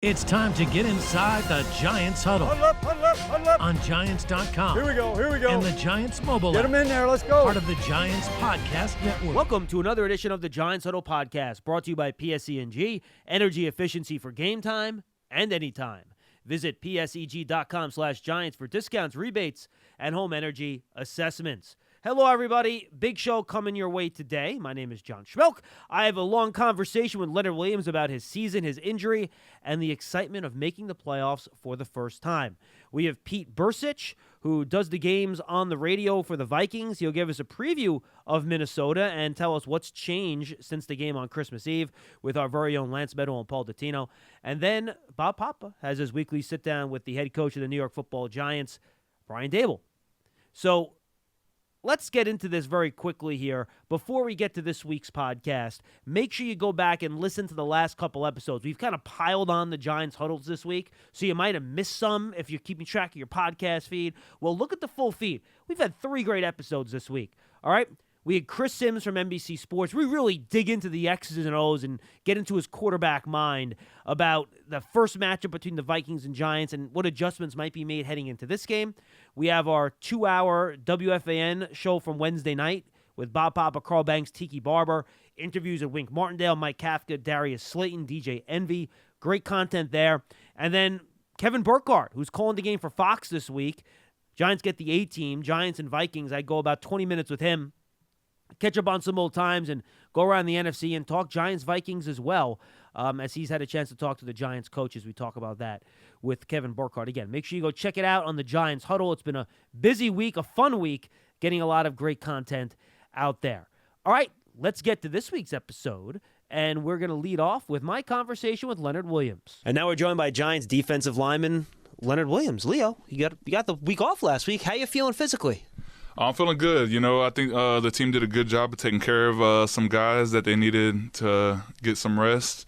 It's time to get inside the Giants Huddle. Huddle up, huddle up, huddle up. On Giants.com. Here we go. And the Giants mobile app. Get them in there. Let's go. Part of the Giants Podcast Network. Welcome to another edition of the Giants Huddle Podcast, brought to you by PSEG, energy efficiency for game time and anytime. Visit PSEG.com/Giants for discounts, rebates, and home energy assessments. Hello, everybody. Big show coming your way today. My name is John Schmeelk. I have a long conversation with Leonard Williams about his season, his injury, and the excitement of making the playoffs for the first time. We have Pete Bercich, who does the games on the radio for the Vikings. He'll give us a preview of Minnesota and tell us what's changed since the game on Christmas Eve with our very own Medow and Paul Dottino. And then Bob Papa has his weekly sit-down with the head coach of the New York Football Giants, Brian Daboll. So let's get into this very quickly here. Before we get to this week's podcast, make sure you go back and listen to the last couple episodes. We've kind of piled on the Giants Huddles this week, so you might have missed some if you're keeping track of your podcast feed. Well, look at the full feed. We've had 3 great episodes this week, all right? We had Chris Sims from NBC Sports. We really dig into the X's and O's and get into his quarterback mind about the first matchup between the Vikings and Giants and what adjustments might be made heading into this game. We have our 2-hour WFAN show from Wednesday night with Bob Papa, Carl Banks, Tiki Barber, interviews with Wink Martindale, Mike Kafka, Darius Slayton, DJ Envy. Great content there. And then Kevin Burkhardt, who's calling the game for Fox this week. Giants get the A-team, Giants and Vikings. I go about 20 minutes with him. Catch up on some old times and go around the NFC and talk Giants-Vikings as well, as he's had a chance to talk to the Giants coaches. We talk about that with Kevin Burkhardt. Again, make sure you go check it out on the Giants Huddle. It's been a busy week, a fun week, getting a lot of great content out there. All right, let's get to this week's episode, and we're going to lead off with my conversation with Leonard Williams. And now we're joined by Giants defensive lineman Leonard Williams. Leo, you got the week off last week. How you feeling physically? I'm feeling good. I think the team did a good job of taking care of some guys that they needed to get some rest.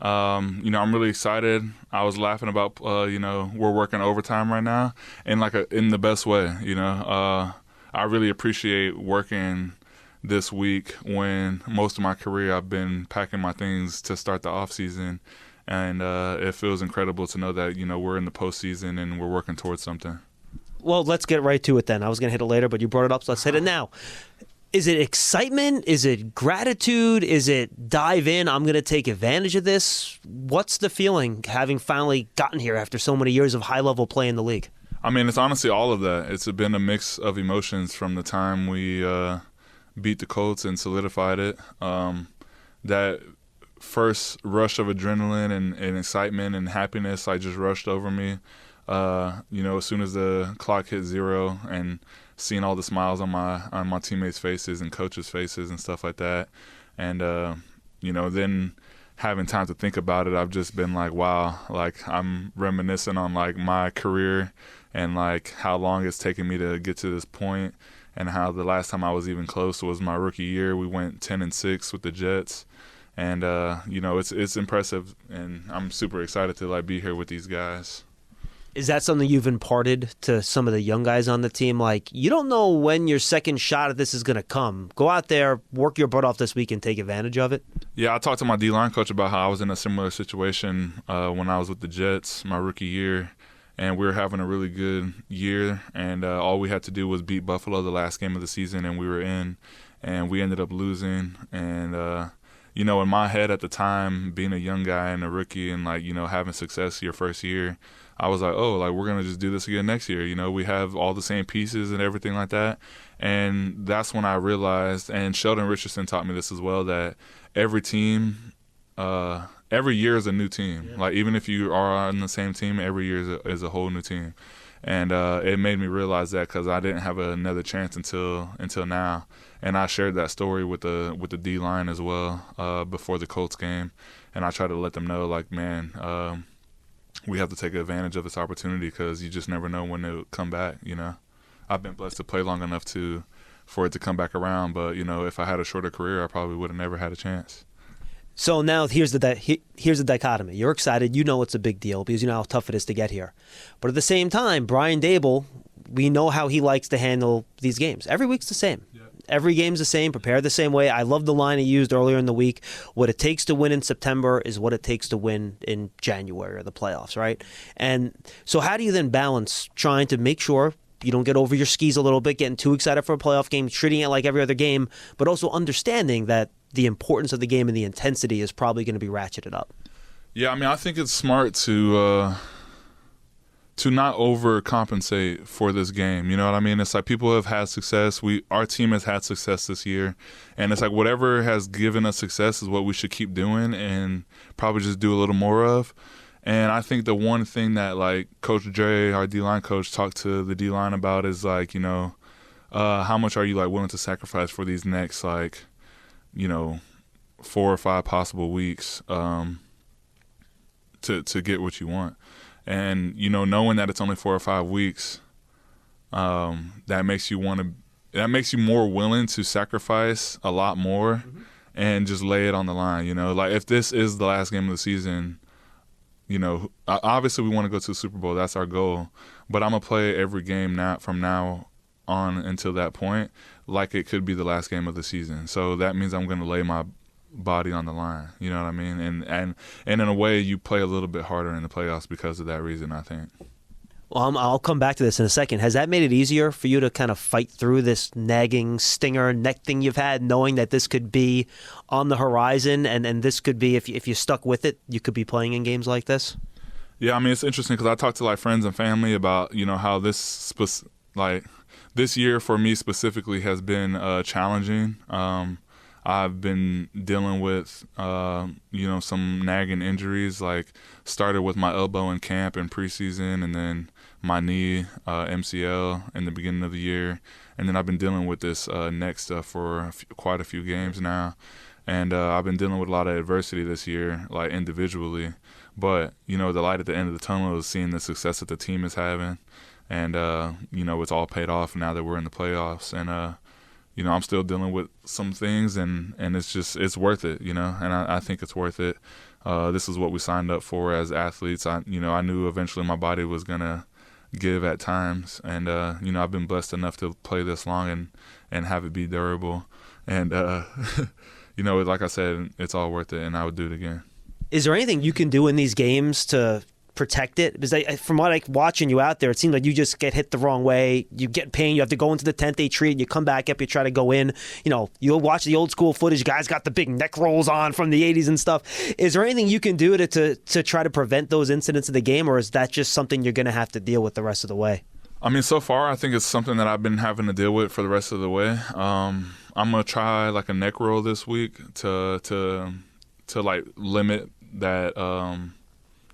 I'm really excited. I was laughing about, we're working overtime right now, and in the best way. I really appreciate working this week when most of my career I've been packing my things to start the off season, and it feels incredible to know that we're in the postseason and we're working towards something. Well, let's get right to it then. I was going to hit it later, but you brought it up, so let's hit it now. Is it excitement? Is it gratitude? Is it dive in? I'm going to take advantage of this. What's the feeling having finally gotten here after so many years of high-level play in the league? I mean, it's honestly all of that. It's been a mix of emotions from the time we beat the Colts and solidified it. That first rush of adrenaline and excitement and happiness just rushed over me. As soon as the clock hit 0 and seeing all the smiles on my teammates' faces and coaches' faces and stuff like that. And, then having time to think about it, I've just been like, wow, I'm reminiscing on my career and how long it's taken me to get to this point and how the last time I was even close was my rookie year. We went 10-6 with the Jets. And, it's impressive, and I'm super excited to be here with these guys. Is that something you've imparted to some of the young guys on the team? You don't know when your second shot at this is going to come. Go out there, work your butt off this week, and take advantage of it? Yeah, I talked to my D-line coach about how I was in a similar situation when I was with the Jets my rookie year, and we were having a really good year, and all we had to do was beat Buffalo the last game of the season, and we were in, and we ended up losing. And, in my head at the time, being a young guy and a rookie and, having success your first year, I was like, we're going to just do this again next year. We have all the same pieces and everything like that. And that's when I realized, and Sheldon Richardson taught me this as well, that every team, every year is a new team. Yeah. Even if you are on the same team, every year is a whole new team. And it made me realize that because I didn't have another chance until now. And I shared that story with the D-line as well before the Colts game. And I tried to let them know, we have to take advantage of this opportunity because you just never know when it'll come back, I've been blessed to play long enough for it to come back around, but, if I had a shorter career, I probably would have never had a chance. So now here's the dichotomy. You're excited. You know it's a big deal because you know how tough it is to get here. But at the same time, Brian Daboll, we know how he likes to handle these games. Every week's the same. Yeah. every game's the same, prepare the same way. I love the line he used earlier in the week. What it takes to win in September is what it takes to win in January or the playoffs, right? And so how do you then balance trying to make sure you don't get over your skis a little bit, getting too excited for a playoff game, treating it like every other game, but also understanding that the importance of the game and the intensity is probably going to be ratcheted up? Yeah, I mean, I think it's smart to not overcompensate for this game. You know what I mean? It's like people have had success. Our team has had success this year, and it's like whatever has given us success is what we should keep doing and probably just do a little more of. And I think the one thing that like Coach Dre, our D-line coach, talked to the D-line about is like, you know, how much are you like willing to sacrifice for these next like, you know, 4 or 5 possible weeks to get what you want. And, you know, knowing that it's only 4 or 5 weeks, that makes you more willing to sacrifice a lot more and just lay it on the line, you know. Like if this is the last game of the season, you know, obviously we want to go to the Super Bowl. That's our goal. But I'm going to play every game from now on until that point like it could be the last game of the season. So that means I'm going to lay my body on the line, you know what I mean? And in a way, you play a little bit harder in the playoffs because of that reason, I think. Well, I'll come back to this in a second. Has that made it easier for you to kind of fight through this nagging stinger neck thing you've had, knowing that this could be on the horizon and this could be, if you stuck with it, you could be playing in games like this? Yeah, I mean, it's interesting because I talk to like friends and family about, you know, how this year for me specifically has been challenging. I've been dealing with, you know, some nagging injuries, like started with my elbow in camp in preseason and then my knee, MCL in the beginning of the year. And then I've been dealing with this neck stuff for quite a few games now. And I've been dealing with a lot of adversity this year, like individually. But, you know, the light at the end of the tunnel is seeing the success that the team is having. And, you know, it's all paid off now that we're in the playoffs. And, you know, I'm still dealing with some things, and it's worth it, you know, and I think it's worth it. This is what we signed up for as athletes. I knew eventually my body was going to give at times, and, you know, I've been blessed enough to play this long and have it be durable. And, you know, like I said, it's all worth it, and I would do it again. Is there anything you can do in these games to protect it? Because from what I'm watching you out there, it seems like you just get hit the wrong way. You get pain. You have to go into the tent. They treat. You come back up. You try to go in. You know, you'll watch the old school footage. Guys got the big neck rolls on from the 80s and stuff. Is there anything you can do to try to prevent those incidents in the game, or is that just something you're going to have to deal with the rest of the way? I mean, so far, I think it's something that I've been having to deal with for the rest of the way. I'm gonna try like a neck roll this week to like limit that.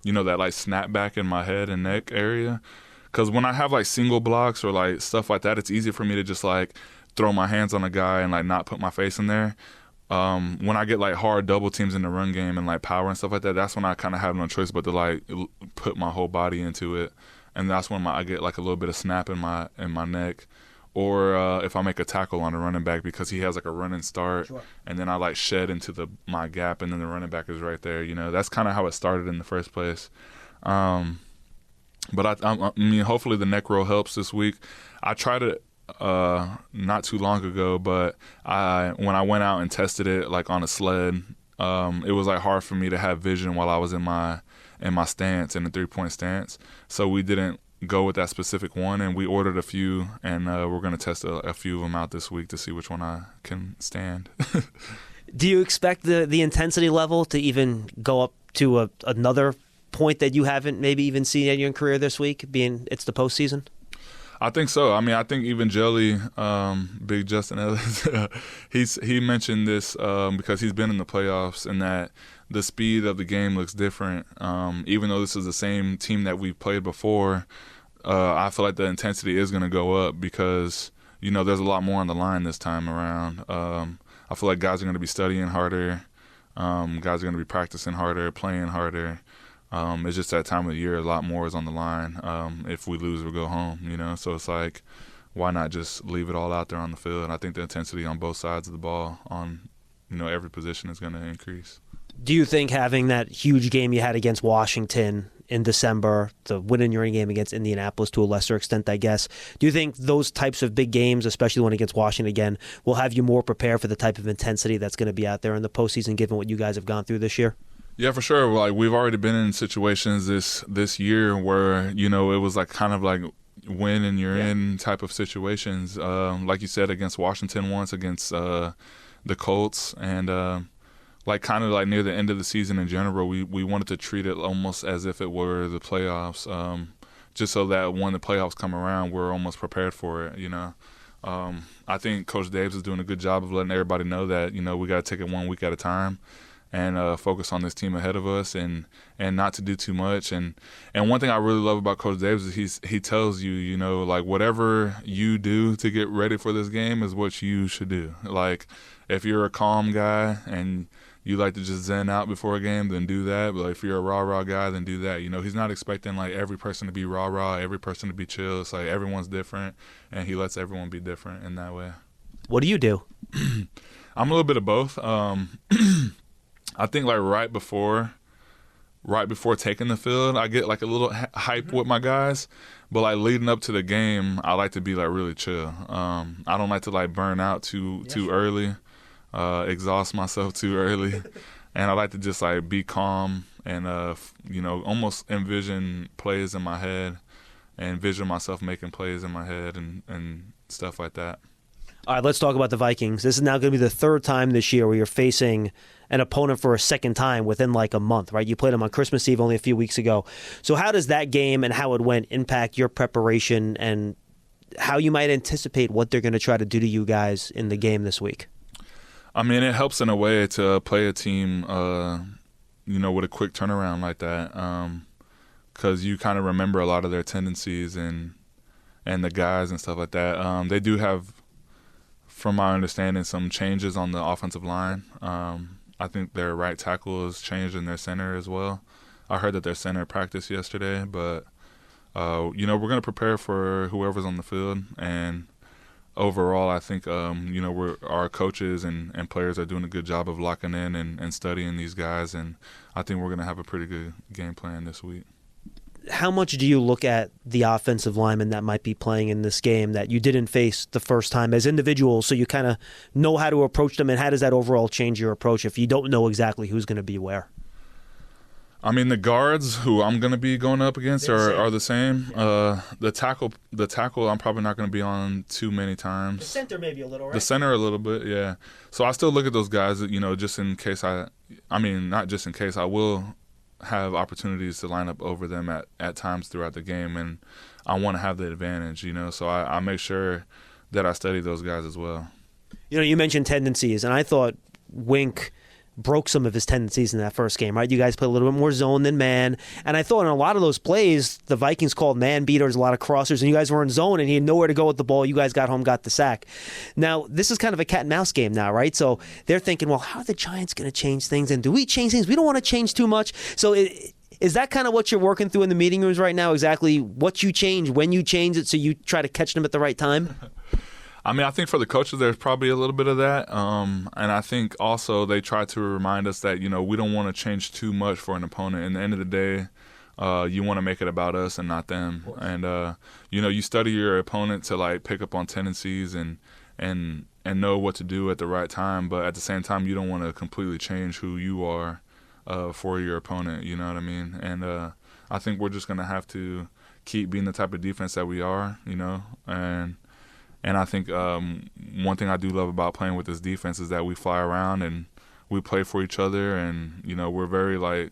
You know, that like snap back in my head and neck area. Because when I have like single blocks or like stuff like that, it's easy for me to just like throw my hands on a guy and like not put my face in there. When I get like hard double teams in the run game and like power and stuff like that, that's when I kind of have no choice but to like put my whole body into it. And that's when I get like a little bit of snap in my neck. Or if I make a tackle on a running back because he has like a running start, sure, and then I like shed into my gap, and then the running back is right there. You know, that's kind of how it started in the first place. But I mean, hopefully the neck roll helps this week. I tried it not too long ago, but when I went out and tested it like on a sled, it was like hard for me to have vision while I was in my stance, in the 3-point stance. So we didn't go with that specific one, and we ordered a few, and we're going to test a few of them out this week to see which one I can stand. Do you expect the intensity level to even go up to another point that you haven't maybe even seen in your career this week, being it's the postseason? I think so. I mean, I think even Jelly, Big Justin Ellis, he mentioned this because he's been in the playoffs, and that the speed of the game looks different. Even though this is the same team that we've played before, I feel like the intensity is going to go up because, you know, there's a lot more on the line this time around. I feel like guys are going to be studying harder. Guys are going to be practicing harder, playing harder. It's just that time of the year, a lot more is on the line. If we lose or go home, you know. So it's like, why not just leave it all out there on the field? And I think the intensity on both sides of the ball, on, you know, every position is going to increase. Do you think having that huge game you had against Washington in December, the win in your game against Indianapolis to a lesser extent, I guess. Do you think those types of big games, especially the one against Washington again, will have you more prepared for the type of intensity that's going to be out there in the postseason, given what you guys have gone through this year? Yeah, for sure. Like, we've already been in situations this year where, it was like kind of like win and you're in type of situations. Like you said, against Washington once, against the Colts, and like kind of like near the end of the season in general, we wanted to treat it almost as if it were the playoffs, just so that when the playoffs come around, we're almost prepared for it, I think Coach Daboll is doing a good job of letting everybody know that, we got to take it 1 week at a time and focus on this team ahead of us and not to do too much. And one thing I really love about Coach Daboll is he tells you, like whatever you do to get ready for this game is what you should do. Like if you're a calm guy and you like to just zen out before a game, then do that. But if you're a rah-rah guy, then do that. He's not expecting like every person to be rah-rah, every person to be chill. It's like everyone's different, and he lets everyone be different in that way. What do you do? I'm a little bit of both. I think like right before taking the field, I get like a little hype with my guys. But like leading up to the game, I like to be like really chill. I don't like to like burn out too early. Exhaust myself too early, and I like to just like be calm and almost envision plays in my head and envision myself making plays in my head and stuff like that. All right, let's talk about the Vikings. This is now going to be the third time this year where you're facing an opponent for a second time within like a month, right? You played them on Christmas Eve only a few weeks ago. So how does that game and how it went impact your preparation and how you might anticipate what they're going to try to do to you guys in the game this week? I mean, it helps in a way to play a team, with a quick turnaround like that, because you kind of remember a lot of their tendencies and the guys and stuff like that. They do have, from my understanding, some changes on the offensive line. I think their right tackle has changed in their center as well. I heard that their center practiced yesterday, but we're going to prepare for whoever's on the field. And overall, I think our coaches and players are doing a good job of locking in and studying these guys, and I think we're going to have a pretty good game plan this week. How much do you look at the offensive linemen that might be playing in this game that you didn't face the first time as individuals, so you kind of know how to approach them, and how does that overall change your approach if you don't know exactly who's going to be where? I mean, the guards who I'm going to be going up against are the same. The tackle I'm probably not going to be on too many times. The center maybe a little, right? The center a little bit, yeah. So I still look at those guys, just in case not just in case, I will have opportunities to line up over them at times throughout the game, and I want to have the advantage, so I make sure that I study those guys as well. You mentioned tendencies, and I thought Wink broke some of his tendencies in that first game, right? You guys played a little bit more zone than man, and I thought in a lot of those plays, the Vikings called man beaters, a lot of crossers, and you guys were in zone, and he had nowhere to go with the ball. You guys got home, got the sack. Now, this is kind of a cat and mouse game now, right? So they're thinking, well, how are the Giants going to change things, and do we change things? We don't want to change too much. So is that kind of what you're working through in the meeting rooms right now, exactly what you change, when you change it, so you try to catch them at the right time? I mean, I think for the coaches, there's probably a little bit of that. And I think also they try to remind us that, we don't want to change too much for an opponent. At the end of the day, you want to make it about us and not them. And, you study your opponent to, like, pick up on tendencies and know what to do at the right time. But at the same time, you don't want to completely change who you are for your opponent. You know what I mean? And I think we're just going to have to keep being the type of defense that we are, And I think one thing I do love about playing with this defense is that we fly around and we play for each other, and we're very like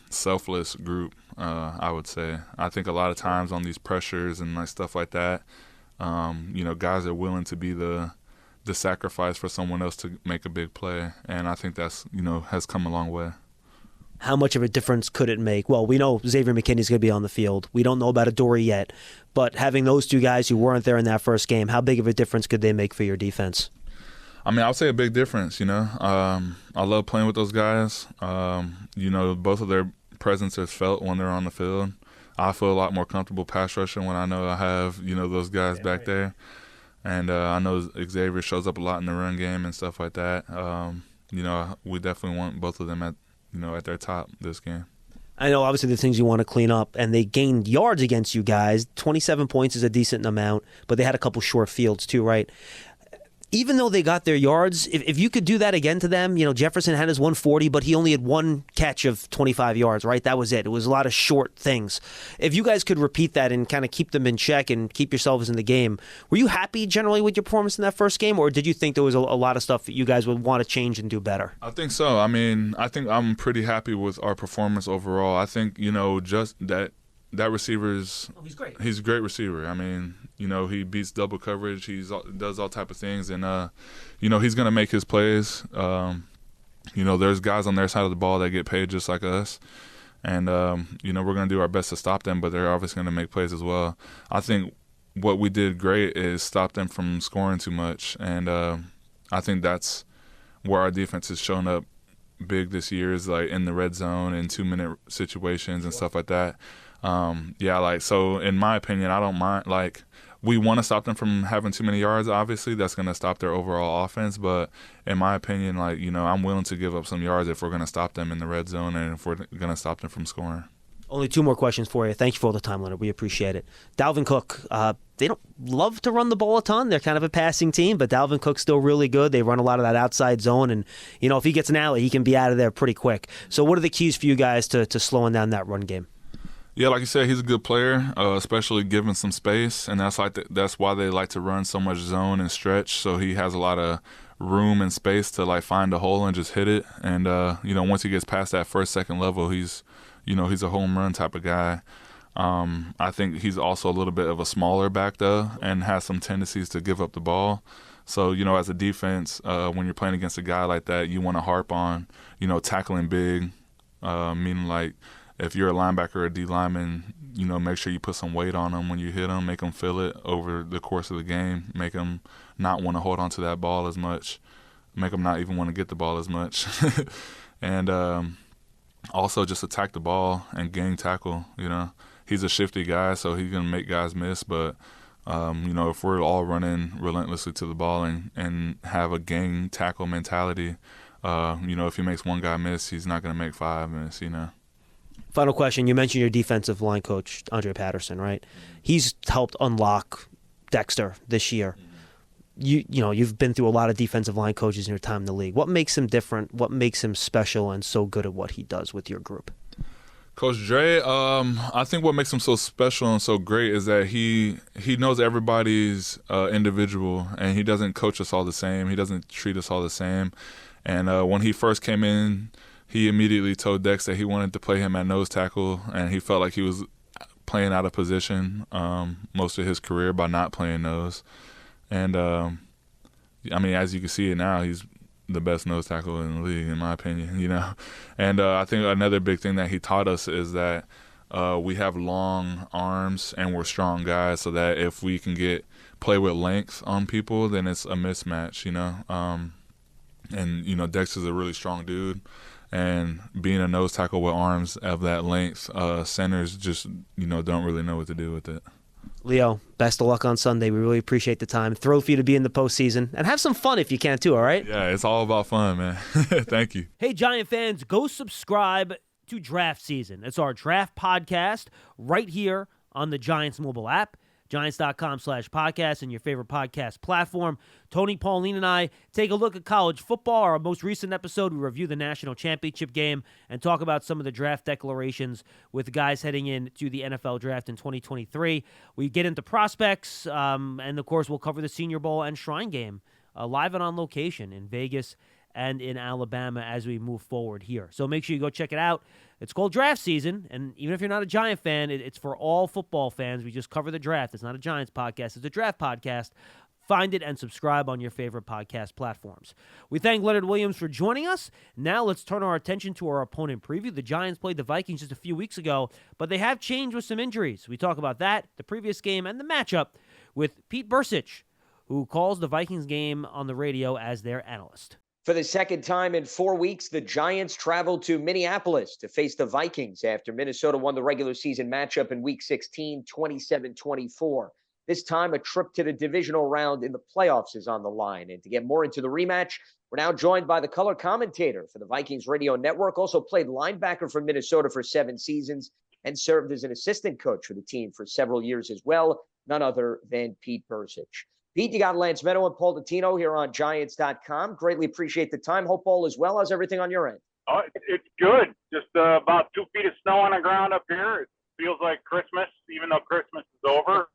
selfless group. I would say. I think a lot of times on these pressures and like stuff like that, guys are willing to be the sacrifice for someone else to make a big play, and I think that's has come a long way. How much of a difference could it make? Well, we know Xavier McKinney's going to be on the field. We don't know about Adoree yet. But having those two guys who weren't there in that first game, how big of a difference could they make for your defense? I mean, I would say a big difference, I love playing with those guys. Both of their presence is felt when they're on the field. I feel a lot more comfortable pass rushing when I know I have, those guys back there. And I know Xavier shows up a lot in the run game and stuff like that. We definitely want both of them at their top this game. I know obviously the things you want to clean up, and they gained yards against you guys. 27 points is a decent amount, but they had a couple short fields too, right? Even though they got their yards, if you could do that again to them, Jefferson had his 140, but he only had one catch of 25 yards, right? That was it. It was a lot of short things. If you guys could repeat that and kind of keep them in check and keep yourselves in the game, were you happy generally with your performance in that first game, or did you think there was a lot of stuff that you guys would want to change and do better? I think so. I mean, I think I'm pretty happy with our performance overall. I think, just that receiver is he's great. He's a great receiver. I mean, he beats double coverage. He does all type of things, and he's gonna make his plays. There's guys on their side of the ball that get paid just like us, and we're gonna do our best to stop them. But they're obviously gonna make plays as well. I think what we did great is stop them from scoring too much, and I think that's where our defense has shown up big this year, is like in the red zone and 2-minute situations and stuff like that. So in my opinion, I don't mind. Like, we want to stop them from having too many yards. Obviously, that's going to stop their overall offense. But in my opinion, I'm willing to give up some yards if we're going to stop them in the red zone and if we're going to stop them from scoring. Only 2 more questions for you. Thank you for all the time, Leonard. We appreciate it. Dalvin Cook, they don't love to run the ball a ton. They're kind of a passing team, but Dalvin Cook's still really good. They run a lot of that outside zone, and if he gets an alley, he can be out of there pretty quick. So what are the keys for you guys to slowing down that run game? Yeah, like you said, he's a good player, especially given some space, and that's why they like to run so much zone and stretch. So he has a lot of room and space to find a hole and just hit it. And once he gets past that first, second level, he's a home run type of guy. I think he's also a little bit of a smaller back though, and has some tendencies to give up the ball. So as a defense, when you're playing against a guy like that, you want to harp on tackling big, meaning if you're a linebacker or a D lineman, make sure you put some weight on them when you hit them, make them feel it over the course of the game, make them not want to hold on to that ball as much, make them not even want to get the ball as much. And also just attack the ball and gang tackle. He's a shifty guy, so he's going to make guys miss. But, if we're all running relentlessly to the ball and have a gang tackle mentality, if he makes one guy miss, he's not going to make 5 miss, Final question. You mentioned your defensive line coach, Andre Patterson, right? He's helped unlock Dexter this year. You've been through a lot of defensive line coaches in your time in the league. What makes him different? What makes him special and so good at what he does with your group? Coach Dre, I think what makes him so special and so great is that he knows everybody's individual, and he doesn't coach us all the same. He doesn't treat us all the same. And when he first came in, he immediately told Dex that he wanted to play him at nose tackle, and he felt like he was playing out of position most of his career by not playing nose. And, as you can see it now, he's the best nose tackle in the league, in my opinion, And I think another big thing that he taught us is that we have long arms and we're strong guys, so that if we can play with length on people, then it's a mismatch, And, Dex is a really strong dude. And being a nose tackle with arms of that length, centers just, don't really know what to do with it. Leo, best of luck on Sunday. We really appreciate the time. Thrilled for you to be in the postseason. And have some fun if you can, too, all right? Yeah, it's all about fun, man. Thank you. Hey, Giant fans, go subscribe to Draft Season. It's our draft podcast right here on the Giants mobile app. Giants.com/podcast and your favorite podcast platform. Tony, Pauline, and I take a look at college football. Our most recent episode, we review the national championship game and talk about some of the draft declarations with guys heading into the NFL draft in 2023. We get into prospects, and of course, we'll cover the Senior Bowl and Shrine Game live and on location in Vegas and in Alabama as we move forward here. So make sure you go check it out. It's called Draft Season, and even if you're not a Giant fan, it's for all football fans. We just cover the draft. It's not a Giants podcast. It's a draft podcast. Find it and subscribe on your favorite podcast platforms. We thank Leonard Williams for joining us. Now let's turn our attention to our opponent preview. The Giants played the Vikings just a few weeks ago, but they have changed with some injuries. We talk about that, the previous game, and the matchup with Pete Bercich, who calls the Vikings game on the radio as their analyst. For the second time in 4 weeks, the Giants traveled to Minneapolis to face the Vikings after Minnesota won the regular season matchup in Week 16, 27-24. This time, a trip to the divisional round in the playoffs is on the line. And to get more into the rematch, We're now joined by the color commentator for the Vikings Radio Network, also played linebacker for Minnesota for 7 seasons and served as an assistant coach for the team for several years as well, none other than Pete Bercich. Pete, you got Lance Medow and Paul Dottino here on Giants.com. Greatly appreciate the time. Hope all is well. How's everything on your end? Oh, it's good. Just about 2 feet of snow on the ground up here. It feels like Christmas, even though Christmas is over.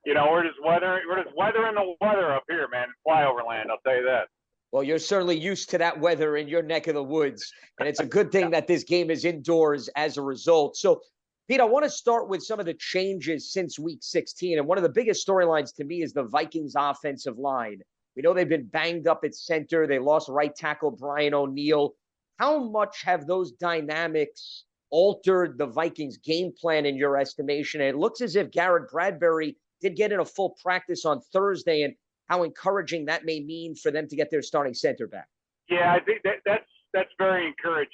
You know, we're just weather in the weather up here, man. Flyover land, I'll tell you that. Well, you're certainly used to that weather in your neck of the woods, and it's a good thing that this game is indoors as a result. So, Pete, I want to start with some of the changes since Week 16, and one of the biggest storylines to me is the Vikings offensive line. We know they've been banged up at center. They lost right tackle Brian O'Neill. How much have those dynamics altered the Vikings' game plan in your estimation? And it looks as if Garrett Bradbury did get in a full practice on Thursday, and how encouraging that may mean for them to get their starting center back. Yeah, I think that's very encouraging.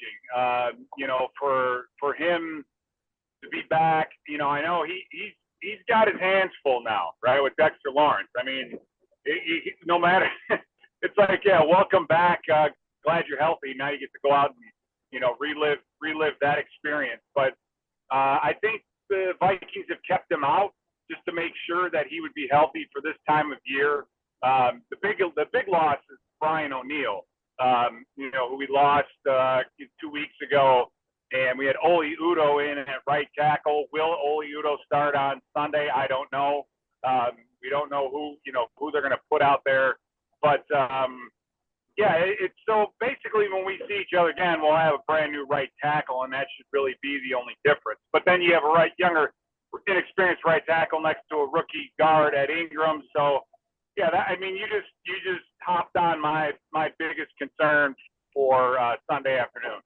You know, for him to be back, you know, I know he's got his hands full now, right, with Dexter Lawrence. I mean, he no matter, it's like, yeah, welcome back. Glad you're healthy. Now you get to go out and, you know, relive that experience. But I think the Vikings have kept him out just to make sure that he would be healthy for this time of year. The big loss is Brian O'Neill, you know, who we lost 2 weeks ago, and we had Oli Udoh in at right tackle. Will Oli Udoh start on Sunday? I don't know. We don't know who they're going to put out there, but yeah, it's so basically when we see each other again, we'll have a brand new right tackle, and that should really be the only difference. But then you have a younger, inexperienced right tackle next to a rookie guard at Ingram, so. Yeah, you just hopped on my biggest concern for Sunday afternoon.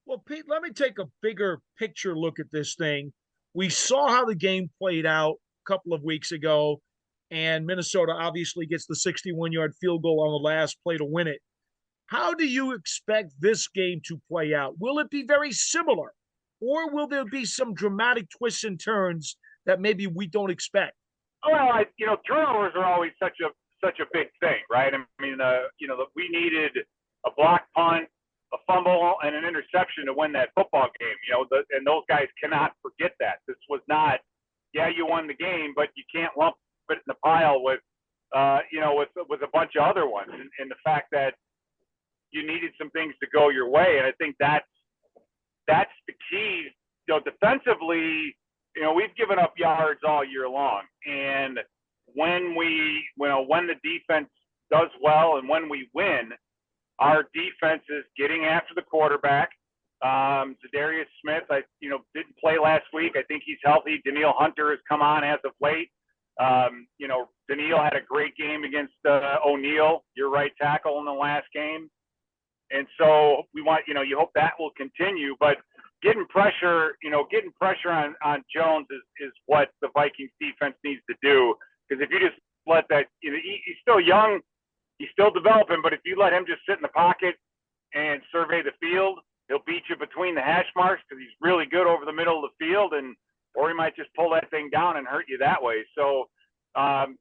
Well, Pete, let me take a bigger picture look at this thing. We saw how the game played out a couple of weeks ago, and Minnesota obviously gets the 61-yard field goal on the last play to win it. How do you expect this game to play out? Will it be very similar, or will there be some dramatic twists and turns that maybe we don't expect? Well, turnovers are always such a big thing, right? I mean, we needed a block punt, a fumble, and an interception to win that football game. You know, and those guys cannot forget that. This was not, yeah, you won the game, but you can't lump it in the pile with a bunch of other ones. And the fact that you needed some things to go your way, and I think that's the key. You know, defensively. You know, we've given up yards all year long, and when the defense does well and when we win, our defense is getting after the quarterback. Zadarius Smith, didn't play last week. I think he's healthy. Danielle Hunter has come on as of late. Danielle had a great game against O'Neill, your right tackle in the last game, and so we want, you hope that will continue, but. Getting pressure on Jones is what the Vikings defense needs to do. Because if you just let that, he's still young, he's still developing, but if you let him just sit in the pocket and survey the field, he'll beat you between the hash marks because he's really good over the middle of the field, or he might just pull that thing down and hurt you that way. So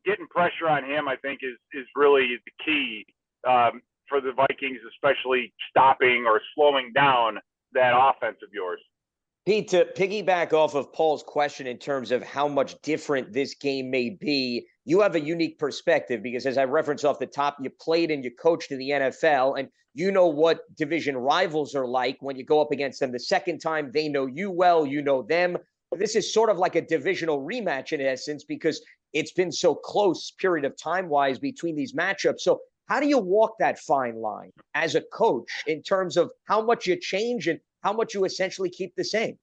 getting pressure on him, I think, is really the key for the Vikings, especially stopping or slowing down that offense of yours. Pete, to piggyback off of Paul's question in terms of how much different this game may be, you have a unique perspective because, as I referenced off the top, you played and you coached in the NFL, and you know what division rivals are like when you go up against them the second time. They know you well, you know them. This is sort of like a divisional rematch in essence because it's been so close period of time-wise between these matchups. So how do you walk that fine line as a coach in terms of how much you change and how much you essentially keep the same?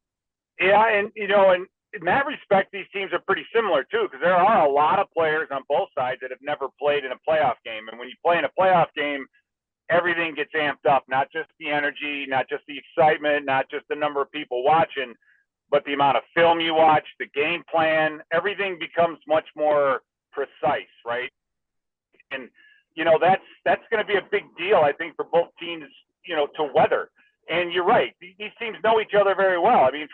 Yeah, and in that respect, these teams are pretty similar too, because there are a lot of players on both sides that have never played in a playoff game. And when you play in a playoff game, everything gets amped up, not just the energy, not just the excitement, not just the number of people watching, but the amount of film you watch, the game plan, everything becomes much more precise, right? And that's going to be a big deal, I think, for both teams, to weather. And you're right. These teams know each other very well. I mean,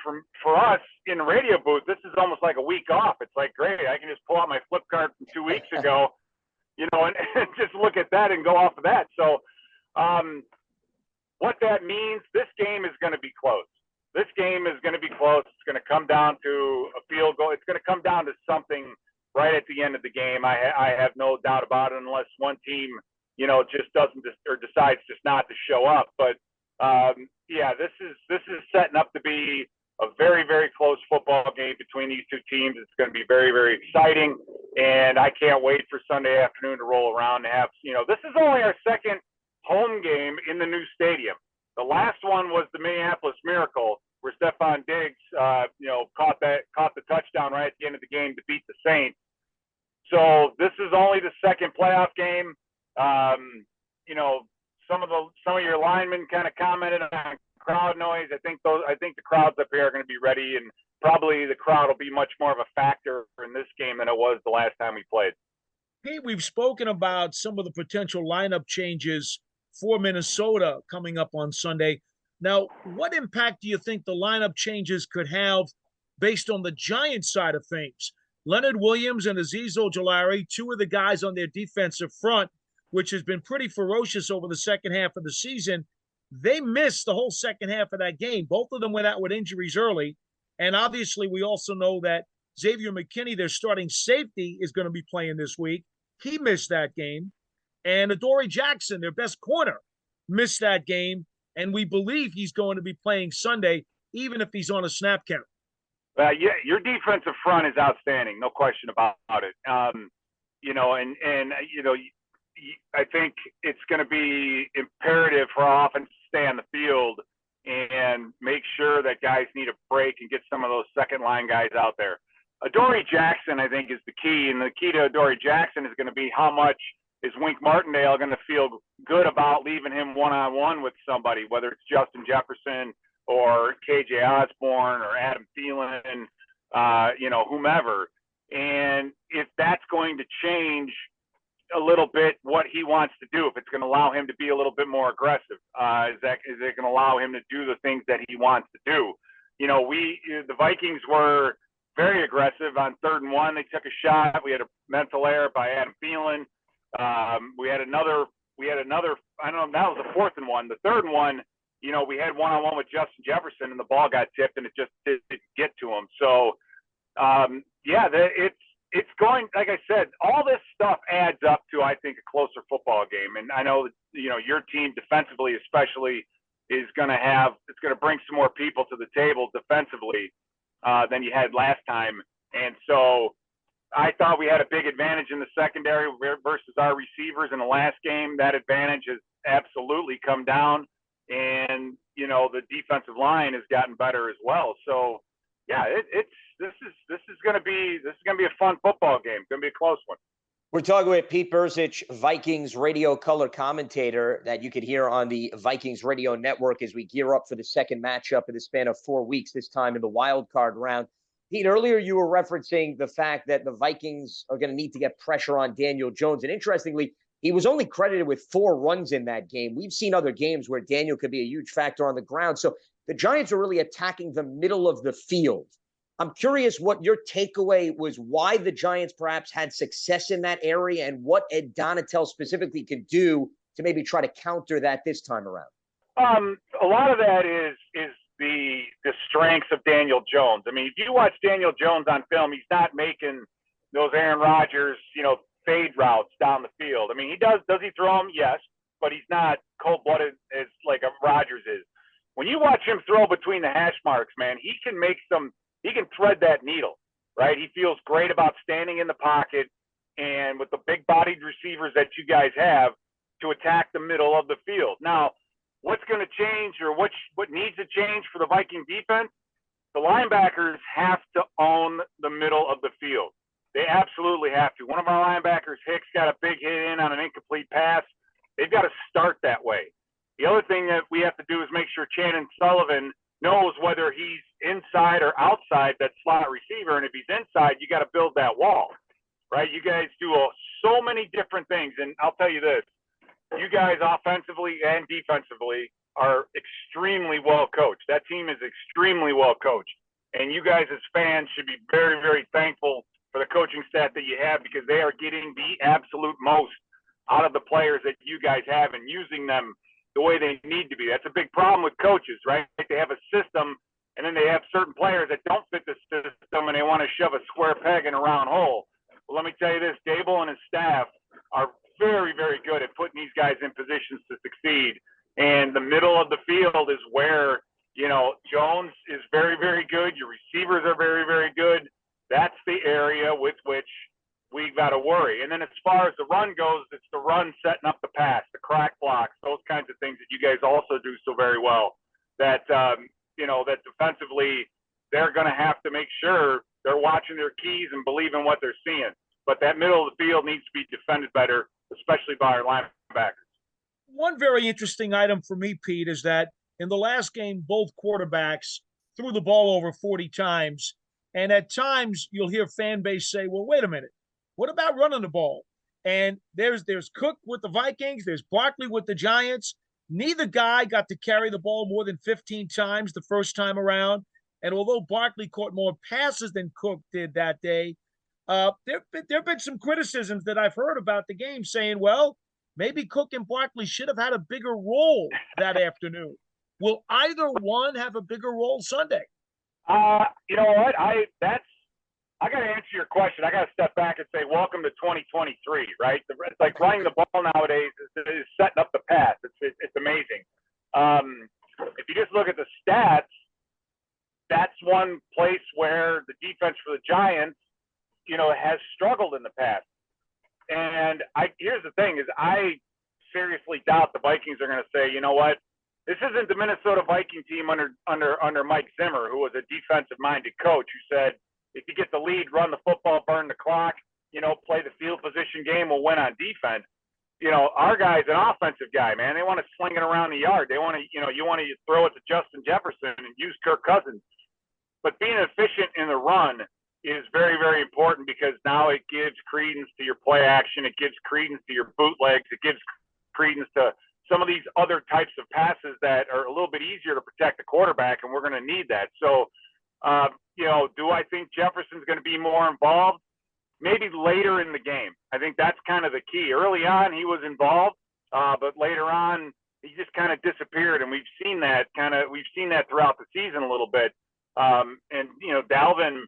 for us in the radio booth, this is almost like a week off. It's like, great, I can just pull out my flip card from 2 weeks ago, and just look at that and go off of that. So What that means, this game is going to be close. This game is going to be close. It's going to come down to a field goal. It's going to come down to something right at the end of the game. I have no doubt about it, unless one team, just doesn't or decides just not to show up. But yeah, this is setting up to be a very, very close football game between these two teams. It's going to be very, very exciting, and I can't wait for Sunday afternoon to roll around and have, this is only our second home game in the new stadium. The last one was the Minneapolis Miracle, where Stephon Diggs, caught the touchdown right at the end of the game to beat the Saints. So this is only the second playoff game. Some of your linemen kind of commented on crowd noise. I think the crowds up here are going to be ready, and probably the crowd will be much more of a factor in this game than it was the last time we played. Pete, we've spoken about some of the potential lineup changes for Minnesota coming up on Sunday. Now, what impact do you think the lineup changes could have based on the Giants side of things? Leonard Williams and Azeez Ojulari, two of the guys on their defensive front, which has been pretty ferocious over the second half of the season, they missed the whole second half of that game. Both of them went out with injuries early. And obviously, we also know that Xavier McKinney, their starting safety, is going to be playing this week. He missed that game. And Adoree Jackson, their best corner, missed that game. And we believe he's going to be playing Sunday, even if he's on a snap count. Yeah, your defensive front is outstanding, no question about it. I think it's going to be imperative for our offense to stay on the field and make sure that guys need a break and get some of those second line guys out there. Adoree Jackson, I think, is the key, and the key to Adoree Jackson is going to be how much is Wink Martindale going to feel good about leaving him one-on-one with somebody, whether it's Justin Jefferson or KJ Osborne or Adam Thielen, whomever. And if that's going to change a little bit what he wants to do, if it's going to allow him to be a little bit more aggressive, is it going to allow him to do the things that he wants to do? The Vikings were very aggressive on 3rd and 1. They took a shot. We had a mental error by Adam Thielen. We had another, I don't know, that was the 4th and 1. The 3rd and 1, we had one-on-one with Justin Jefferson and the ball got tipped and it just didn't get to him. So, it's going, like I said, all this stuff adds up to, I think, a closer football game. And I know, your team defensively especially is going to bring some more people to the table defensively than you had last time. And so I thought we had a big advantage in the secondary versus our receivers in the last game. That advantage has absolutely come down, and the defensive line has gotten better as well. So yeah, this is going to be a fun football game. It's going to be a close one. We're talking with Pete Bercich, Vikings radio color commentator that you could hear on the Vikings radio network as we gear up for the second matchup in the span of 4 weeks, this time in the wild card round. Pete, earlier you were referencing the fact that the Vikings are going to need to get pressure on Daniel Jones. And interestingly, he was only credited with 4 runs in that game. We've seen other games where Daniel could be a huge factor on the ground. So the Giants are really attacking the middle of the field. I'm curious what your takeaway was, why the Giants perhaps had success in that area and what Ed Donatel specifically could do to maybe try to counter that this time around. A lot of that is the strengths of Daniel Jones. I mean, if you watch Daniel Jones on film, he's not making those Aaron Rodgers, fade routes down the field. I mean, he does he throw them? Yes, but he's not cold-blooded as like a Rodgers is. When you watch him throw between the hash marks, man, he can thread that needle, right? He feels great about standing in the pocket and with the big-bodied receivers that you guys have to attack the middle of the field. Now, what's going to change or what needs to change for the Viking defense? The linebackers have to own the middle of the field. They absolutely have to. One of our linebackers, Hicks, got a big hit in on an incomplete pass. They've got to start that way. The other thing that we have to do is make sure Channing Sullivan knows whether he's inside or outside that slot receiver. And if he's inside, you got to build that wall, right? You guys do so many different things. And I'll tell you this, you guys offensively and defensively are extremely well coached. That team is extremely well coached. And you guys as fans should be very, very thankful for the coaching staff that you have, because they are getting the absolute most out of the players that you guys have and using them the way they need to be. That's a big problem with coaches, right? They have a system, and then they have certain players that don't fit the system, and they want to shove a square peg in a round hole. Well, let me tell you this, Daboll and his staff are very, very good at putting these guys in positions to succeed. And the middle of the field is where, Jones is very, very good. Your receivers are very, very good. That's the area with which we've got to worry. And then as far as the run goes, it's the run setting up the pass, the crack blocks, those kinds of things that you guys also do so very well. That, that defensively they're going to have to make sure they're watching their keys and believing what they're seeing. But that middle of the field needs to be defended better, especially by our linebackers. One very interesting item for me, Pete, is that in the last game, both quarterbacks threw the ball over 40 times. And at times you'll hear fan base say, well, wait a minute, what about running the ball? And there's Cook with the Vikings, there's Barkley with the Giants. Neither guy got to carry the ball more than 15 times the first time around. And although Barkley caught more passes than Cook did that day, there have been some criticisms that I've heard about the game saying, well, maybe Cook and Barkley should have had a bigger role that afternoon. Will either one have a bigger role Sunday? You know what? I got to answer your question. I got to step back and say, welcome to 2023, right? It's like running the ball nowadays is setting up the pass. It's amazing. If you just look at the stats, that's one place where the defense for the Giants, has struggled in the past. And here's the thing: is I seriously doubt the Vikings are going to say, you know what, this isn't the Minnesota Viking team under Mike Zimmer, who was a defensive-minded coach who said, if you get the lead, run the football, burn the clock, play the field position game, we'll win on defense. Our guy's an offensive guy, man. They want to sling it around the yard. They want to, you want to throw it to Justin Jefferson and use Kirk Cousins. But being efficient in the run is very, very important, because now it gives credence to your play action. It gives credence to your bootlegs. It gives credence to some of these other types of passes that are a little bit easier to protect the quarterback, and we're going to need that. So, do I think Jefferson's going to be more involved? Maybe later in the game. I think that's kind of the key. Early on, he was involved, but later on, he just kind of disappeared, and we've seen that throughout the season a little bit. Dalvin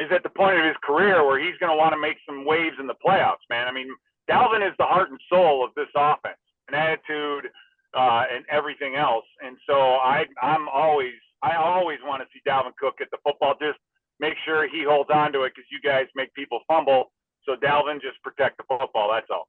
is at the point of his career where he's going to want to make some waves in the playoffs, man. I mean, Dalvin is the heart and soul of this offense, an attitude, and everything else. And so I always want to see Dalvin Cook get the football. Just make sure he holds on to it, because you guys make people fumble. So Dalvin, just protect the football. That's all.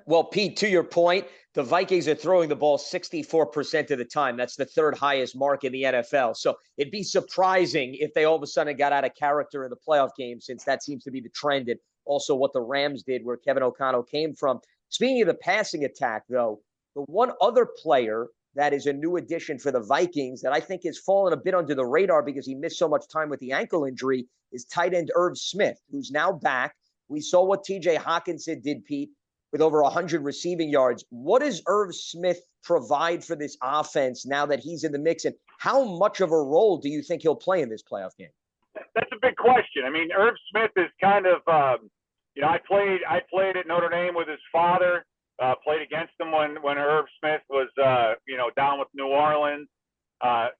Well, Pete, to your point, the Vikings are throwing the ball 64% of the time. That's the third highest mark in the NFL. So it'd be surprising if they all of a sudden got out of character in the playoff game, since that seems to be the trend, and also what the Rams did, where Kevin O'Connell came from. Speaking of the passing attack, though, the one other player that is a new addition for the Vikings that I think has fallen a bit under the radar because he missed so much time with the ankle injury is tight end Irv Smith, who's now back. We saw what TJ Hawkinson did, Pete, with over 100 receiving yards. What does Irv Smith provide for this offense now that he's in the mix, and how much of a role do you think he'll play in this playoff game? That's a big question. I mean, Irv Smith is kind of, I played at Notre Dame with his father, played against him when Irv Smith was, down with New Orleans. Irv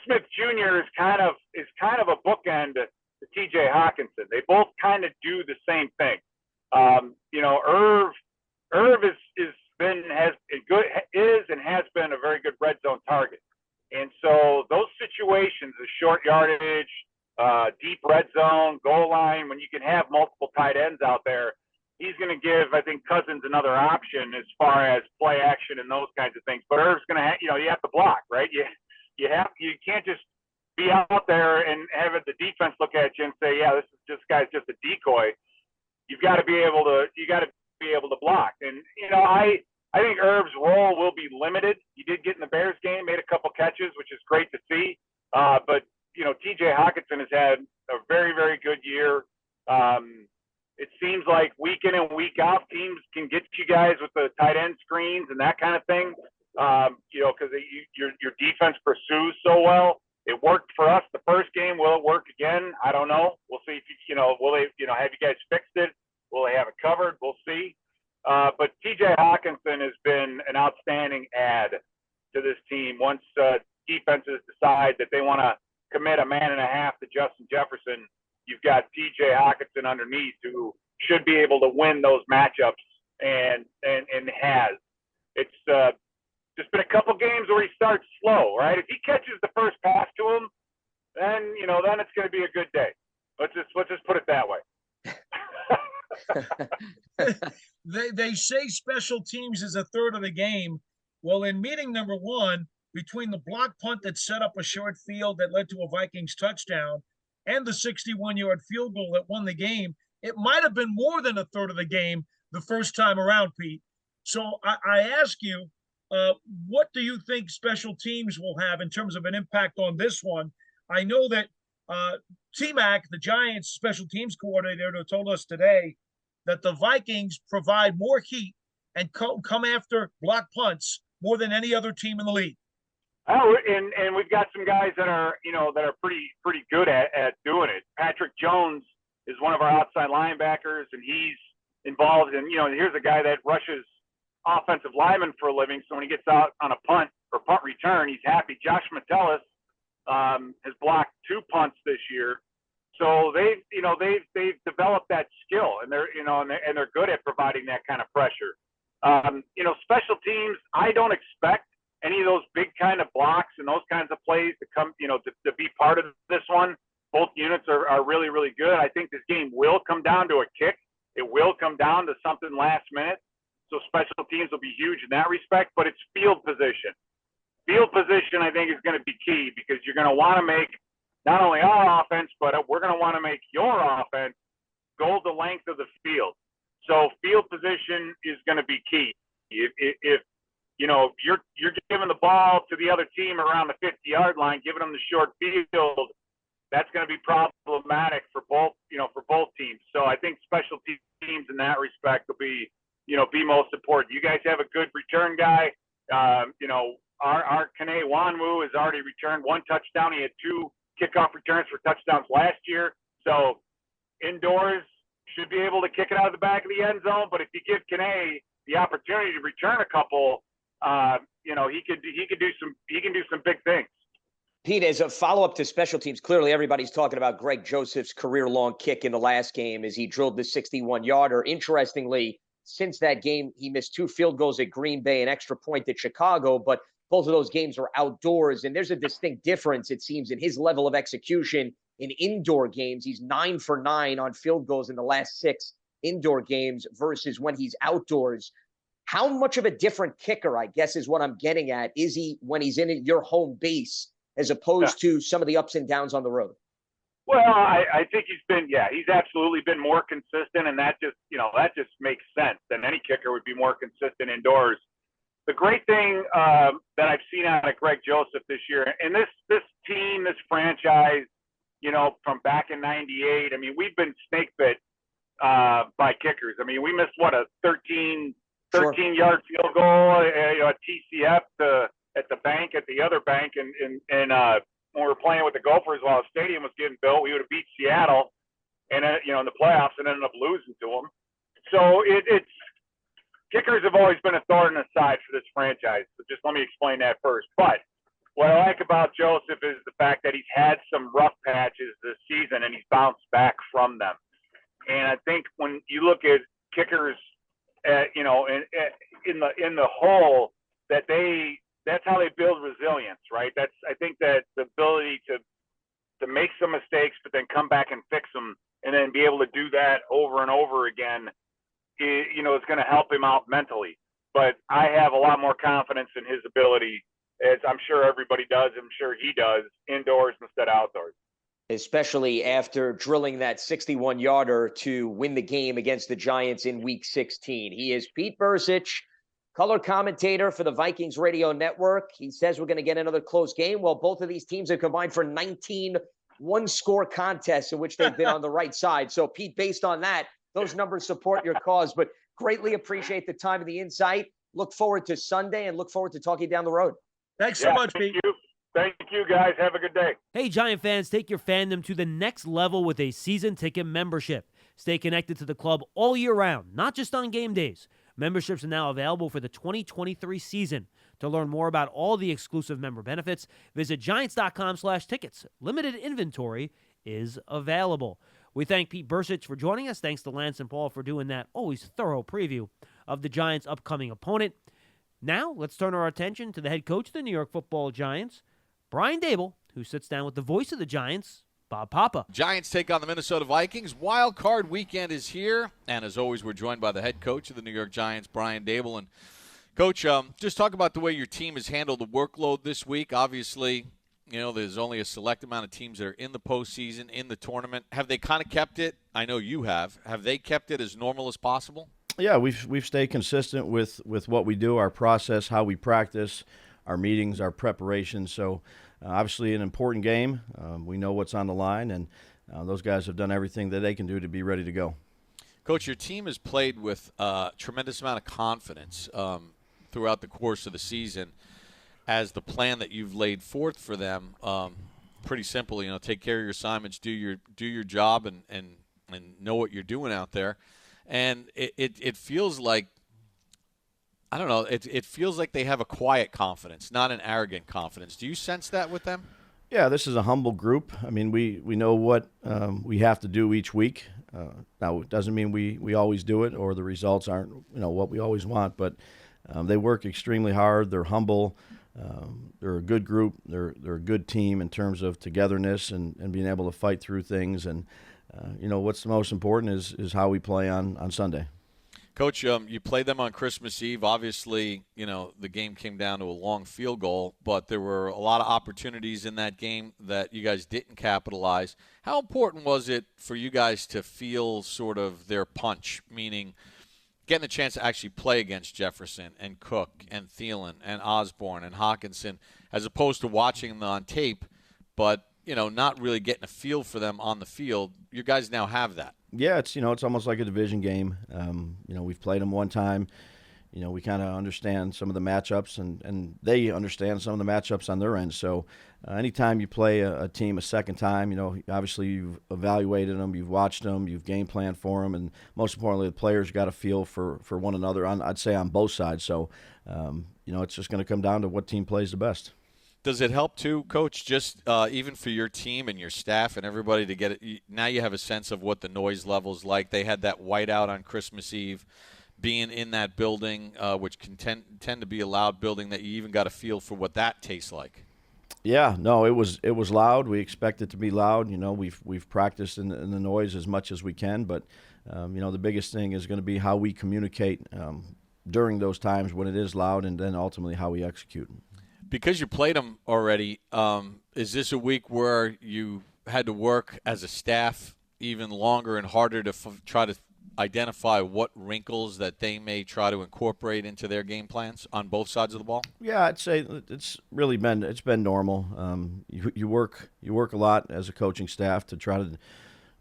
Smith Jr. is kind of a bookend to TJ Hawkinson. They both kind of do the same thing. Irv has been a very good red zone target. And so those situations, the short yardage, deep red zone, goal line, when you can have multiple tight ends out there, he's going to give, I think, Cousins another option as far as play action and those kinds of things. But Irv's going to have, you have to block, right? You can't just be out there and have the defense look at you and say, yeah, this guy's just a decoy. You've got to be able to block. And, I think Irv's role will be limited. He did get in the Bears game, made a couple catches, which is great to see. But TJ Hawkinson has had a very, very good year. It seems like week in and week out, teams can get you guys with the tight end screens and that kind of thing, because your defense pursues so well. It worked for us the first game. Will it work again? I don't know. We'll see. Will they, have you guys fixed it? Will they have T.J. Hawkinson has been an outstanding add to this team. Once defenses decide that they want to commit a man and a half to Justin Jefferson, you've got T.J. Hawkinson underneath who should be able to win those matchups and has. It's just been a couple games where he starts slow, right? If he catches the first pass to him, then it's going to be a good day. Let's just put it that way. They say special teams is a third of the game. Well, in meeting number one, between the block punt that set up a short field that led to a Vikings touchdown and the 61-yard field goal that won the game, it might have been more than a third of the game the first time around, Pete. So I ask you, what do you think special teams will have in terms of an impact on this one? I know that T-Mac, the Giants special teams coordinator, told us today that the Vikings provide more heat and come after block punts more than any other team in the league. Oh, and we've got some guys that are pretty good at doing it. Patrick Jones is one of our outside linebackers, and he's involved in, here's a guy that rushes offensive linemen for a living. So when he gets out on a punt or punt return, he's happy. Josh Metellus has blocked 2 punts this year. So they've developed that skill, and they're good at providing that kind of pressure. Special teams, I don't expect any of those big kind of blocks and those kinds of plays to come, to be part of this one. Both units are really, really good. I think this game will come down to a kick. It will come down to something last minute. So special teams will be huge in that respect, but it's field position. Field position, I think, is going to be key because you're going to want to make not only our offense, but we're going to want to make your offense go the length of the field. So field position is going to be key. If you're giving the ball to the other team around the 50-yard line, giving them the short field, that's going to be problematic for both teams. So I think special teams in that respect will be most important. You guys have a good return guy. Our Kene Wanwu has already returned 1 touchdown. He had 2 kickoff returns for touchdowns last year. So indoors should be able to kick it out of the back of the end zone. But if you give Kene the opportunity to return a couple, he can do some big things. Pete, as a follow-up to special teams, clearly everybody's talking about Greg Joseph's career-long kick in the last game as he drilled the 61-yarder. Interestingly, since that game, he missed 2 field goals at Green Bay, an extra point at Chicago, but both of those games were outdoors, and there's a distinct difference, it seems, in his level of execution in indoor games. He's 9 for 9 on field goals in the last 6 indoor games versus when he's outdoors. How much of a different kicker, I guess, is what I'm getting at, is he when he's in your home base as opposed to some of the ups and downs on the road? Well, I think he's absolutely been more consistent, and that just makes sense. Than any kicker would be more consistent indoors. The great thing that I've seen out of Greg Joseph this year, and this team, this franchise, from back in '98. I mean, we've been snake bit by kickers. I mean, we missed a 13-yard field goal, a TCF at the bank, at the other bank, and when we were playing with the Gophers while the stadium was getting built, we would have beat Seattle, and in the playoffs, and ended up losing to them. So it's kickers have always been a thorn in the side for this franchise. So just let me explain that first. But what I like about Joseph is the fact that he's had some rough patches this season, and he's bounced back from them. And I think when you look at kickers, in the whole, that's how they build resilience, right? I think that the ability to make some mistakes, but then come back and fix them, and then be able to do that over and over again, is going to help him out mentally. But I have a lot more confidence in his ability, as I'm sure everybody does. I'm sure he does, indoors instead of outdoors. Especially after drilling that 61-yarder to win the game against the Giants in Week 16. He is Pete Bercich, color commentator for the Vikings radio network. He says we're going to get another close game. Well, both of these teams have combined for 19 one-score contests in which they've been on the right side. So, Pete, based on that, those numbers support your cause. But greatly appreciate the time and the insight. Look forward to Sunday and look forward to talking down the road. Thanks so much, Pete. Thank you, guys. Have a good day. Hey, Giant fans, take your fandom to the next level with a season ticket membership. Stay connected to the club all year round, not just on game days. Memberships are now available for the 2023 season. To learn more about all the exclusive member benefits, visit giants.com/tickets. Limited inventory is available. We thank Pete Bercich for joining us. Thanks to Lance and Paul for doing that always thorough preview of the Giants' upcoming opponent. Now, let's turn our attention to the head coach of the New York Football Giants, Brian Daboll, who sits down with the voice of the Giants, Bob Papa. Giants take on the Minnesota Vikings. Wild card weekend is here. And as always, we're joined by the head coach of the New York Giants, Brian Daboll. And, Coach, just talk about the way your team has handled the workload this week. Obviously, you know, there's only a select amount of teams that are in the postseason, in the tournament. Have they kind of kept it? I know you have. Have they kept it as normal as possible? Yeah, we've stayed consistent with what we do, our process, how we practice, our meetings, our preparation. So, obviously, an important game. We know what's on the line, and those guys have done everything that they can do to be ready to go. Coach, your team has played with a tremendous amount of confidence throughout the course of the season as the plan that you've laid forth for them. Pretty simple, you know, take care of your assignments, do your job, and know what you're doing out there. And it feels like, I don't know, it feels like they have a quiet confidence, not an arrogant confidence. Do you sense that with them? Yeah, this is a humble group. I mean, we know what we have to do each week. Now, it doesn't mean we always do it or the results aren't, you know, what we always want, but they work extremely hard. They're humble. They're a good group. They're a good team in terms of togetherness and being able to fight through things. And, you know, what's the most important is how we play on Sunday. Coach, you played them on Christmas Eve. Obviously, you know, the game came down to a long field goal, but there were a lot of opportunities in that game that you guys didn't capitalize. How important was it for you guys to feel sort of their punch, meaning getting a chance to actually play against Jefferson and Cook and Thielen and Osborne and Hawkinson, as opposed to watching them on tape, but, you know, not really getting a feel for them on the field? You guys now have that. Yeah, it's almost like a division game. You know, we've played them one time. You know, we kind of understand some of the matchups, and they understand some of the matchups on their end. So anytime you play a team a second time, you know, obviously you've evaluated them, you've watched them, you've game planned for them, and most importantly, the players got a feel for one another, I'd say on both sides. So, you know, it's just going to come down to what team plays the best. Does it help too, Coach, just even for your team and your staff and everybody to get it? Now you have a sense of what the noise level is like. They had that whiteout on Christmas Eve. Being in that building, which can tend to be a loud building, that you even got a feel for what that tastes like. Yeah, no, it was loud. We expect it to be loud. You know, we've practiced in the noise as much as we can, but you know, the biggest thing is going to be how we communicate during those times when it is loud, and then ultimately how we execute. Because you played them already, is this a week where you had to work as a staff even longer and harder to try to identify what wrinkles that they may try to incorporate into their game plans on both sides of the ball? Yeah, I'd say it's been normal. You work a lot as a coaching staff to try to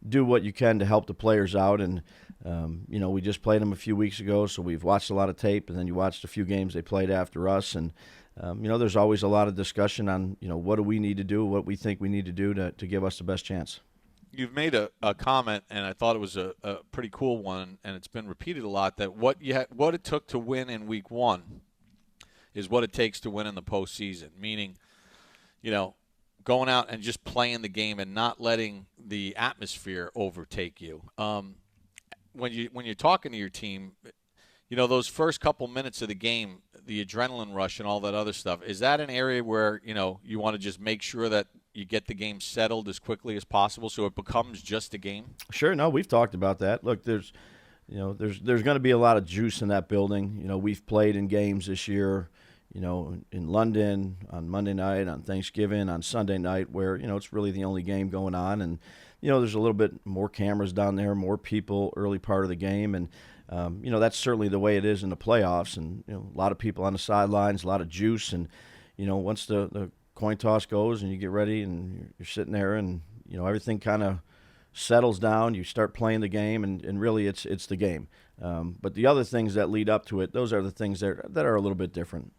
do what you can to help the players out, and you know, we just played them a few weeks ago, so we've watched a lot of tape, and then you watched a few games they played after us, and you know, there's always a lot of discussion on, you know, what do we need to do, what we think we need to do to give us the best chance. You've made a comment, and I thought it was a pretty cool one, and it's been repeated a lot, that what it took to win in week one is what it takes to win in the postseason, meaning, you know, going out and just playing the game and not letting the atmosphere overtake you. When you're talking to your team, you know, those first couple minutes of the game, the adrenaline rush and all that other stuff, is that an area where, you know, you want to just make sure that you get the game settled as quickly as possible so it becomes just a game? Sure. No, we've talked about that. Look, there's going to be a lot of juice in that building. You know, we've played in games this year, you know, in London on Monday night, on Thanksgiving, on Sunday night, where, you know, it's really the only game going on. And, you know, there's a little bit more cameras down there, more people early part of the game. And, you know, that's certainly the way it is in the playoffs. And, you know, a lot of people on the sidelines, a lot of juice. And, you know, once the coin toss goes and you get ready and you're sitting there and, you know, everything kind of settles down, you start playing the game, and really it's the game. But the other things that lead up to it, those are the things that are a little bit different.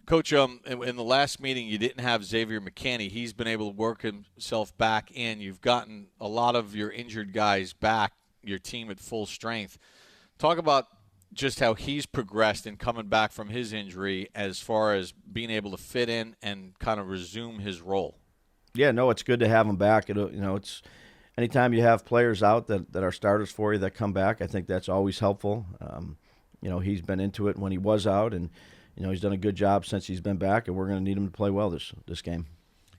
Coach, in the last meeting, you didn't have Xavier McKinney. He's been able to work himself back in. You've gotten a lot of your injured guys back, your team at full strength. Talk about just how he's progressed in coming back from his injury as far as being able to fit in and kind of resume his role. Yeah, no, it's good to have him back. It's anytime you have players out that are starters for you that come back, I think that's always helpful. He's been into it when he was out, and he's done a good job since he's been back, and we're going to need him to play well this game.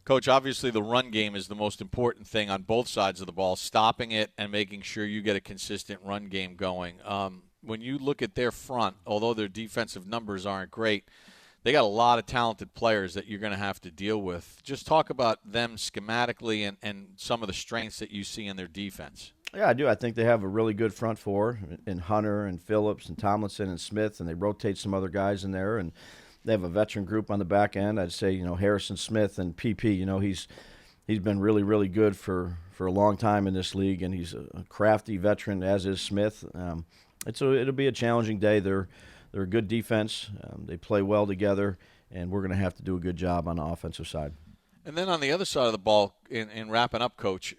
Coach, obviously the run game is the most important thing on both sides of the ball, stopping it and making sure you get a consistent run game going. When you look at their front, although their defensive numbers aren't great, they got a lot of talented players that you're going to have to deal with. Just talk about them schematically and some of the strengths that you see in their defense. Yeah, I do. I think they have a really good front four in Hunter and Phillips and Tomlinson and Smith, and they rotate some other guys in there, and they have a veteran group on the back end. I'd say, Harrison Smith and PP, he's been really, really good for a long time in this league, and he's a crafty veteran, as is Smith. It'll be a challenging day. They're a good defense. They play well together, and we're going to have to do a good job on the offensive side. And then on the other side of the ball, in wrapping up, Coach,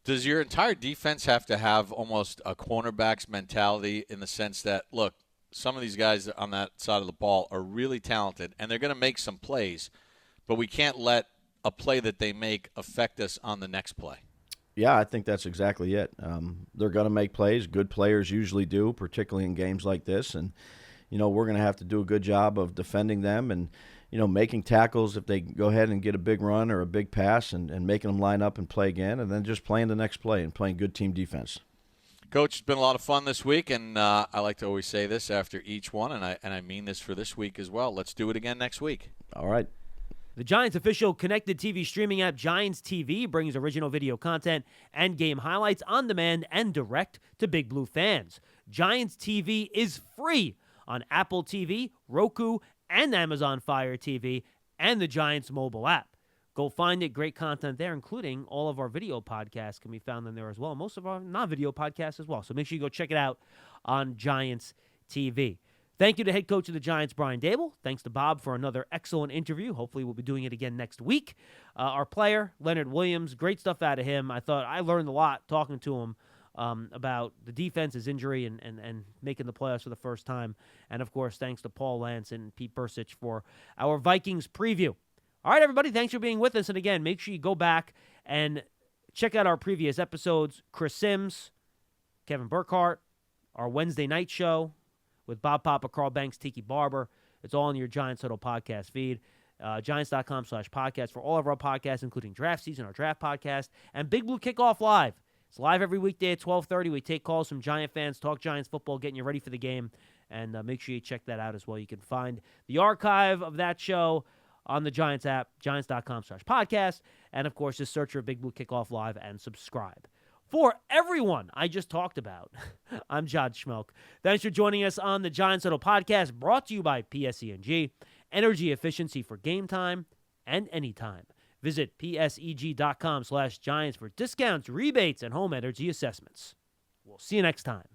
does your entire defense have to have almost a cornerback's mentality in the sense that, look, some of these guys on that side of the ball are really talented, and they're going to make some plays, but we can't let a play that they make affect us on the next play? Yeah, I think that's exactly it. They're going to make plays. Good players usually do, particularly in games like this. And, we're going to have to do a good job of defending them and, making tackles if they go ahead and get a big run or a big pass and making them line up and play again, and then just playing the next play and playing good team defense. Coach, it's been a lot of fun this week, and I like to always say this after each one, and I mean this for this week as well. Let's do it again next week. All right. The Giants' official connected TV streaming app, Giants TV, brings original video content and game highlights on demand and direct to Big Blue fans. Giants TV is free on Apple TV, Roku, and Amazon Fire TV, and the Giants mobile app. Go find it. Great content there, including all of our video podcasts can be found in there as well. Most of our non-video podcasts as well. So make sure you go check it out on Giants TV. Thank you to head coach of the Giants, Brian Daboll. Thanks to Bob for another excellent interview. Hopefully we'll be doing it again next week. Our player, Leonard Williams, great stuff out of him. I thought I learned a lot talking to him about the defense's injury and making the playoffs for the first time. And, of course, thanks to Paul Lance and Pete Bercich for our Vikings preview. All right, everybody, thanks for being with us. And, again, make sure you go back and check out our previous episodes. Chris Sims, Kevin Burkhardt, our Wednesday night show with Bob Papa, Carl Banks, Tiki Barber. It's all in your Giants Huddle podcast feed. Giants.com/podcast for all of our podcasts, including Draft Season, our draft podcast, and Big Blue Kickoff Live. It's live every weekday at 12:30. We take calls from Giant fans, talk Giants football, getting you ready for the game. And make sure you check that out as well. You can find the archive of that show on the Giants app, giants.com/podcast. And, of course, just search for Big Blue Kickoff Live and subscribe. For everyone I just talked about, I'm John Schmeelk. Thanks for joining us on the Giants Huddle podcast, brought to you by PSEG, energy efficiency for game time and anytime. Visit PSEG.com/Giants for discounts, rebates, and home energy assessments. We'll see you next time.